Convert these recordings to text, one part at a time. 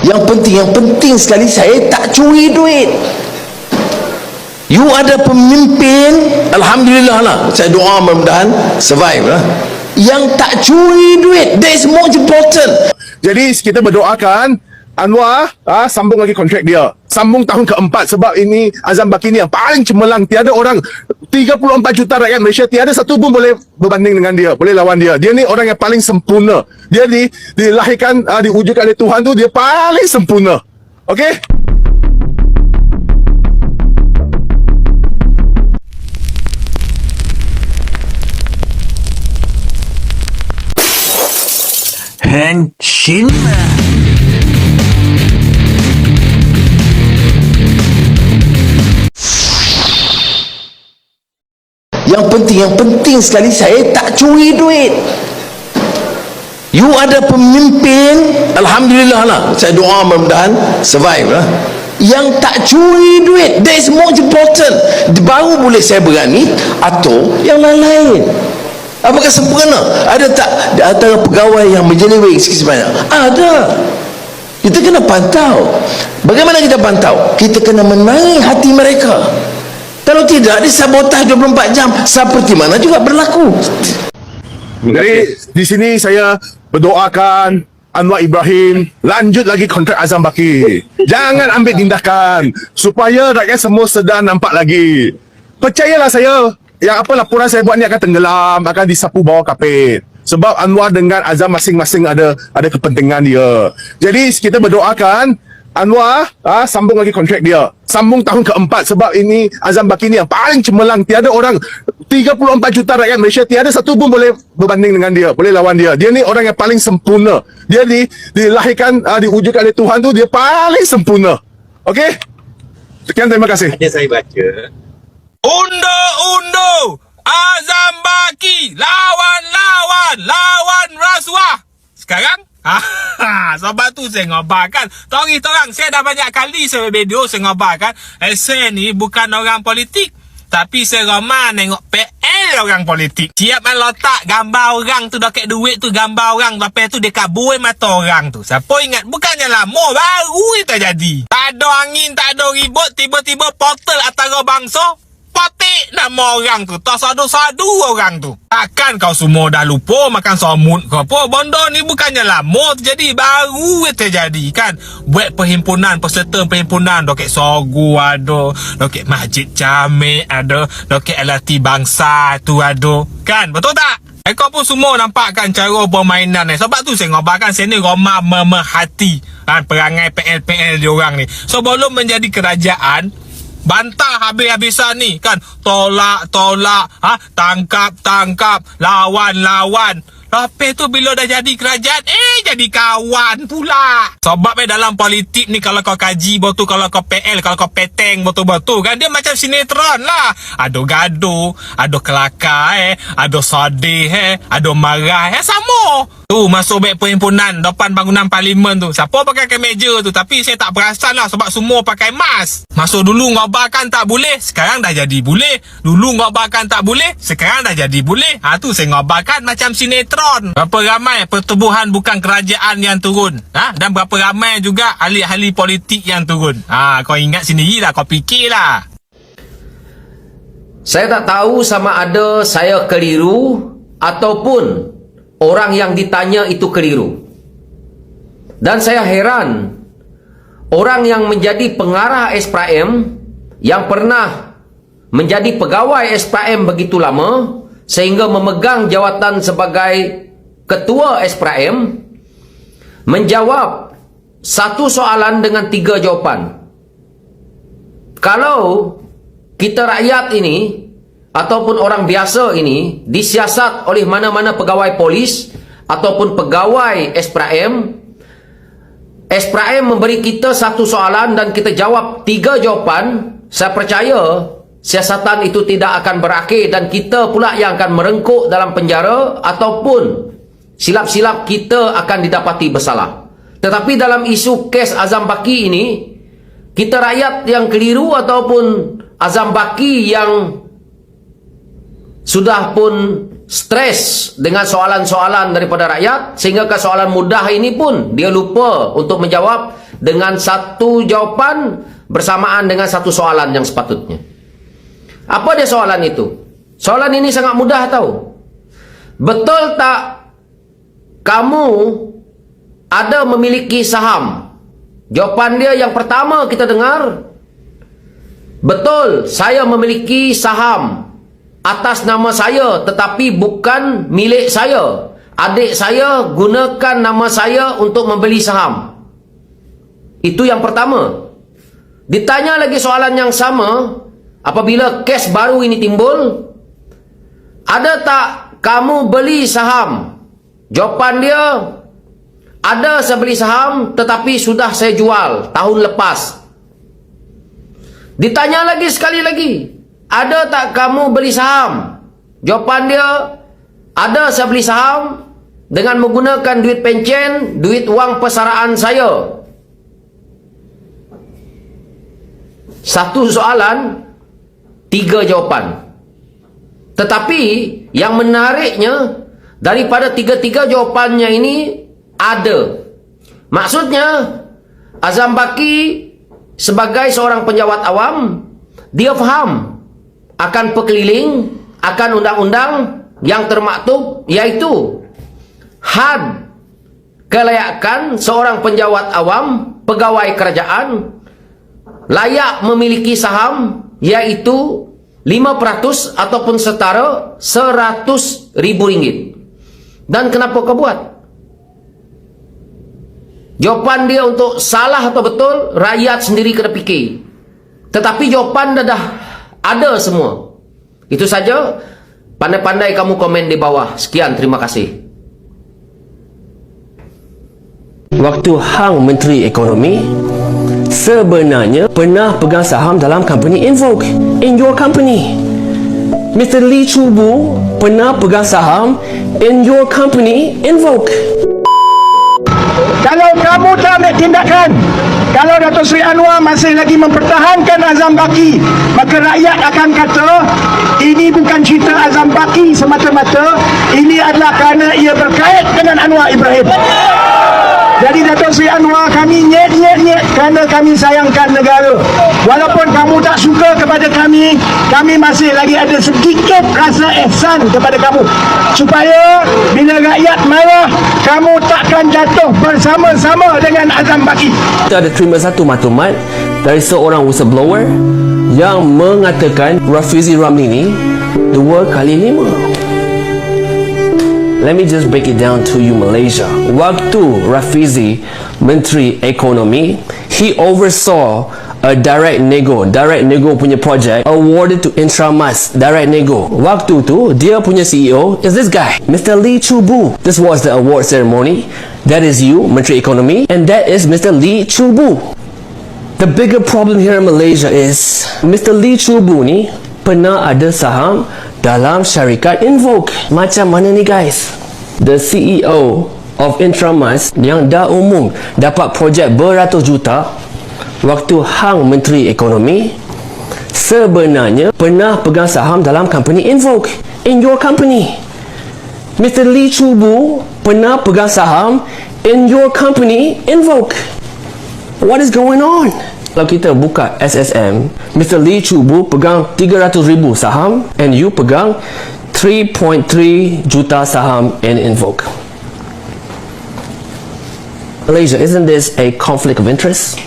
Yang penting sekali, saya tak curi duit. You ada pemimpin, alhamdulillah lah, saya doa mudah-mudahan survive lah. Yang tak curi duit, that is more important. Jadi kita berdoakan Anwar sambung lagi kontrak dia, sambung tahun keempat, sebab ini Azam Baki ni yang paling cemerlang. Tiada orang, 34 juta rakyat Malaysia, tiada satu pun boleh berbanding dengan dia, boleh lawan dia. Dia ni orang yang paling sempurna. Dia dilahirkan, diwujudkan oleh Tuhan tu, dia paling sempurna. Okey? Henshin. Yang penting sekali, saya tak curi duit. You ada pemimpin, alhamdulillah lah, saya doa mudah-mudahan survive lah. Yang tak curi duit, that is more important. Baru boleh saya berani, atau yang lain-lain. Apakah sempurna? Ada tak di antara pegawai yang menyeleweng sikit sebanyak? Ada. Kita kena pantau. Bagaimana kita pantau? Kita kena menangis hati mereka. Kalau tidak, disabotaj 24 jam. Seperti mana juga berlaku. Jadi di sini saya berdoakan Anwar Ibrahim lanjut lagi kontrak Azam Baki. Jangan ambil tindakan supaya rakyat semua sedar nampak lagi. Percayalah saya, yang apa laporan saya buat ni akan tenggelam, akan disapu bawah kapit. Sebab Anwar dengan Azam masing-masing ada kepentingan dia. Jadi kita berdoakan Anwar sambung lagi kontrak dia, sambung tahun keempat, sebab ini Azam Baki ni yang paling cemerlang. Tiada orang, 34 juta rakyat Malaysia, tiada satu pun boleh berbanding dengan dia, boleh lawan dia. Dia ni orang yang paling sempurna. Dia dilahirkan, diwujudkan oleh Tuhan tu, dia paling sempurna. Okey? Sekian, terima kasih. Ada saya baca, undo Azam Baki lawan rasuah. Sekarang sebab tu saya ngobarkan. Torang saya dah banyak kali saya video saya ngobarkan, saya ni bukan orang politik, tapi saya ramai nengok PL orang politik. Siap letak gambar orang tu, dekat duit tu gambar orang, lepas tu dekat buih mata orang tu. Siapa ingat? Bukannya lama, baru itu jadi. Tak ada angin, tak ada ribut, tiba-tiba portal antara bangsa, patik nama orang tu, tak sadu-sadu orang tu. Takkan kau semua dah lupa makan somut ke apa? Benda ni bukannya lama terjadi, baru terjadi kan. Buat perhimpunan, peserta perhimpunan, dokek Sogu ada, dokek Masjid Jamik ada, dokek LRT Bangsa tu ada, kan? Betul tak? Kau pun semua nampakkan cara permainan ni. Sebab tu saya ngobarkan, saya ni Roma memerhati perangai PL-PL diorang ni. Sebelum menjadi kerajaan, bantah habis-habisan ni kan, tolak, tangkap, lawan. Lepas tu bila dah jadi kerajaan, jadi kawan pula. Sebab dalam politik ni, kalau kau kaji betul, kalau kau PL, kalau kau peteng betul-betul kan, dia macam sinetron lah. Ada gaduh, ada kelakar, ada sedih, ada marah, sama. Tu masuk baik perhimpunan depan bangunan parlimen tu, siapa pakai kemeja tu, tapi saya tak perasan lah sebab semua pakai mask. Masuk dulu ngobarkan tak boleh, sekarang dah jadi boleh. Dulu ngobarkan tak boleh, sekarang dah jadi boleh. Tu saya ngobarkan macam sinetron. Berapa ramai pertubuhan bukan kerajaan yang turun, dan berapa ramai juga ahli-ahli politik yang turun. Kau ingat sendiri lah, kau fikir lah. Saya tak tahu sama ada saya keliru ataupun orang yang ditanya itu keliru. Dan saya heran, orang yang menjadi pengarah SPRM, yang pernah menjadi pegawai SPRM begitu lama, sehingga memegang jawatan sebagai ketua SPRM, menjawab satu soalan dengan 3 jawapan. Kalau kita rakyat ini ataupun orang biasa ini disiasat oleh mana-mana pegawai polis ataupun pegawai SPRM memberi kita satu soalan dan kita jawab 3 jawapan, saya percaya siasatan itu tidak akan berakhir dan kita pula yang akan merengkuk dalam penjara ataupun silap-silap kita akan didapati bersalah. Tetapi dalam isu kes Azam Baki ini, kita rakyat yang keliru ataupun Azam Baki yang sudah pun stres dengan soalan-soalan daripada rakyat, sehingga soalan mudah ini pun dia lupa untuk menjawab dengan satu jawapan bersamaan dengan satu soalan yang sepatutnya. Apa dia soalan itu? Soalan ini sangat mudah tahu. Betul tak kamu ada memiliki saham? Jawapan dia yang pertama kita dengar, betul, saya memiliki saham atas nama saya tetapi bukan milik saya. Adik saya gunakan nama saya untuk membeli saham. Itu yang pertama. Ditanya lagi soalan yang sama apabila kes baru ini timbul, ada tak kamu beli saham? Jawapan dia, ada, saya beli saham tetapi sudah saya jual tahun lepas. Ditanya lagi sekali lagi, ada tak kamu beli saham? Jawapan dia, ada, saya beli saham dengan menggunakan duit pencen, duit wang persaraan saya. Satu soalan, 3 jawapan. Tetapi yang menariknya, daripada 3 jawapannya ini ada. Maksudnya, Azam Baki sebagai seorang penjawat awam, dia faham akan pekeliling, akan undang-undang yang termaktub, iaitu had kelayakan seorang penjawat awam, pegawai kerajaan, layak memiliki saham, iaitu 5% ataupun setara RM100,000. Dan kenapa kau buat? Jawapan dia untuk salah atau betul, rakyat sendiri kena fikir. Tetapi jawapan dah ada semua. Itu saja. Pandai-pandai kamu komen di bawah. Sekian, terima kasih. Waktu Hang Menteri Ekonomi sebenarnya pernah pegang saham dalam company Invoke, in your company. Mr. Lee Chu Bu pernah pegang saham in your company Invoke. Kalau kamu tak ambil tindakan, kalau Datuk Seri Anwar masih lagi mempertahankan Azam Baki, maka rakyat akan kata ini bukan cerita Azam Baki semata-mata, ini adalah kerana ia berkait dengan Anwar Ibrahim. Jadi Datuk Seri Anwar, kami nyet kerana kami sayangkan negara. Walaupun kamu tak suka kepada kami masih lagi ada sedikit rasa ihsan kepada kamu, supaya bila rakyat marah, kamu takkan jatuh bersama-sama dengan Azam Baki. Kita ada terima satu maklumat dari seorang whistleblower yang mengatakan Rafizi Ramli ni 2 kali 5. Let me just break it down to you, Malaysia. Waktu Rafizi Menteri Ekonomi, he oversaw a direct nego punya project awarded to Intramas Direct Nego. Waktu tu dia punya CEO is this guy, Mr. Lee Chu Bu. This was the award ceremony. That is you, Menteri Ekonomi, and that is Mr. Lee Chu Bu. The bigger problem here in Malaysia is Mr. Lee Chu Bu ni pernah ada saham dalam syarikat Invoke. Macam mana ni guys? The CEO of Intramas yang dah umum dapat projek beratus juta, waktu Hang Menteri Ekonomi sebenarnya pernah pegang saham dalam company Invoke, in your company. Mr. Lee Chu Bu pernah pegang saham in your company Invoke. What is going on? Kalau kita buka SSM, Mr. Lee Chu Bu pegang 300,000 saham and you pegang 3.3 juta saham in Invoke. Malaysia, isn't this a conflict of interest?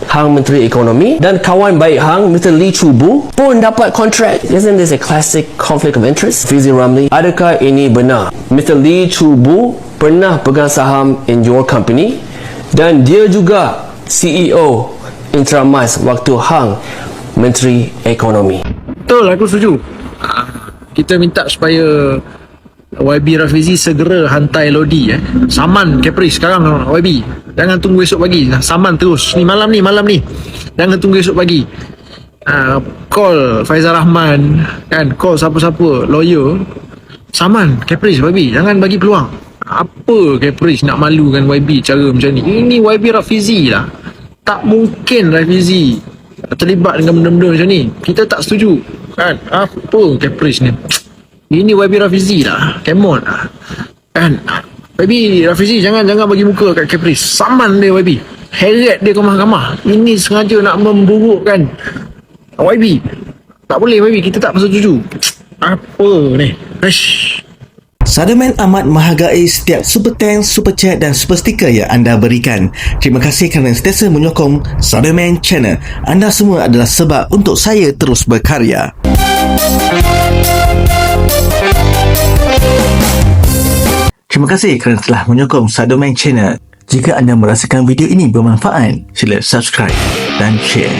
Hang Menteri Ekonomi dan kawan baik Hang, Mr. Lee Chu Bu pun dapat kontrak. Isn't this a classic conflict of interest? Fizi Ramli, adakah ini benar? Mr. Lee Chu Bu pernah pegang saham in your company dan dia juga CEO Intramas waktu Hang Menteri Ekonomi. Betul, aku setuju. Kita minta supaya YB Rafizi segera hantai Lodi saman Caprice sekarang YB. Jangan tunggu esok pagi. Saman terus. Ni malam ni. Jangan tunggu esok pagi. Call Faizal Rahman kan, call siapa-siapa lawyer. Saman Caprice YB. Jangan bagi peluang. Apa Caprice nak malukan YB cara macam ni? Ini YB Rafizi lah. Tak mungkin Rafizi terlibat dengan benda-benda macam ni. Kita tak setuju kan. Apa Caprice ni? Ini YB Rafizi lah. Come on lah. Kan? YB Rafizi jangan bagi muka kat Caprice. Saman dia YB. Heret dia ke mahkamah. Ini sengaja nak memburukkan YB. Tak boleh YB, kita tak pasal jujur. Apa ni? Ish. Sademan amat menghargai setiap super thanks, super chat dan super sticker yang anda berikan. Terima kasih kerana sentiasa menyokong Sademan Channel. Anda semua adalah sebab untuk saya terus berkarya. Terima kasih kerana telah menyokong Sademan Channel. Jika anda merasakan video ini bermanfaat, sila subscribe dan share.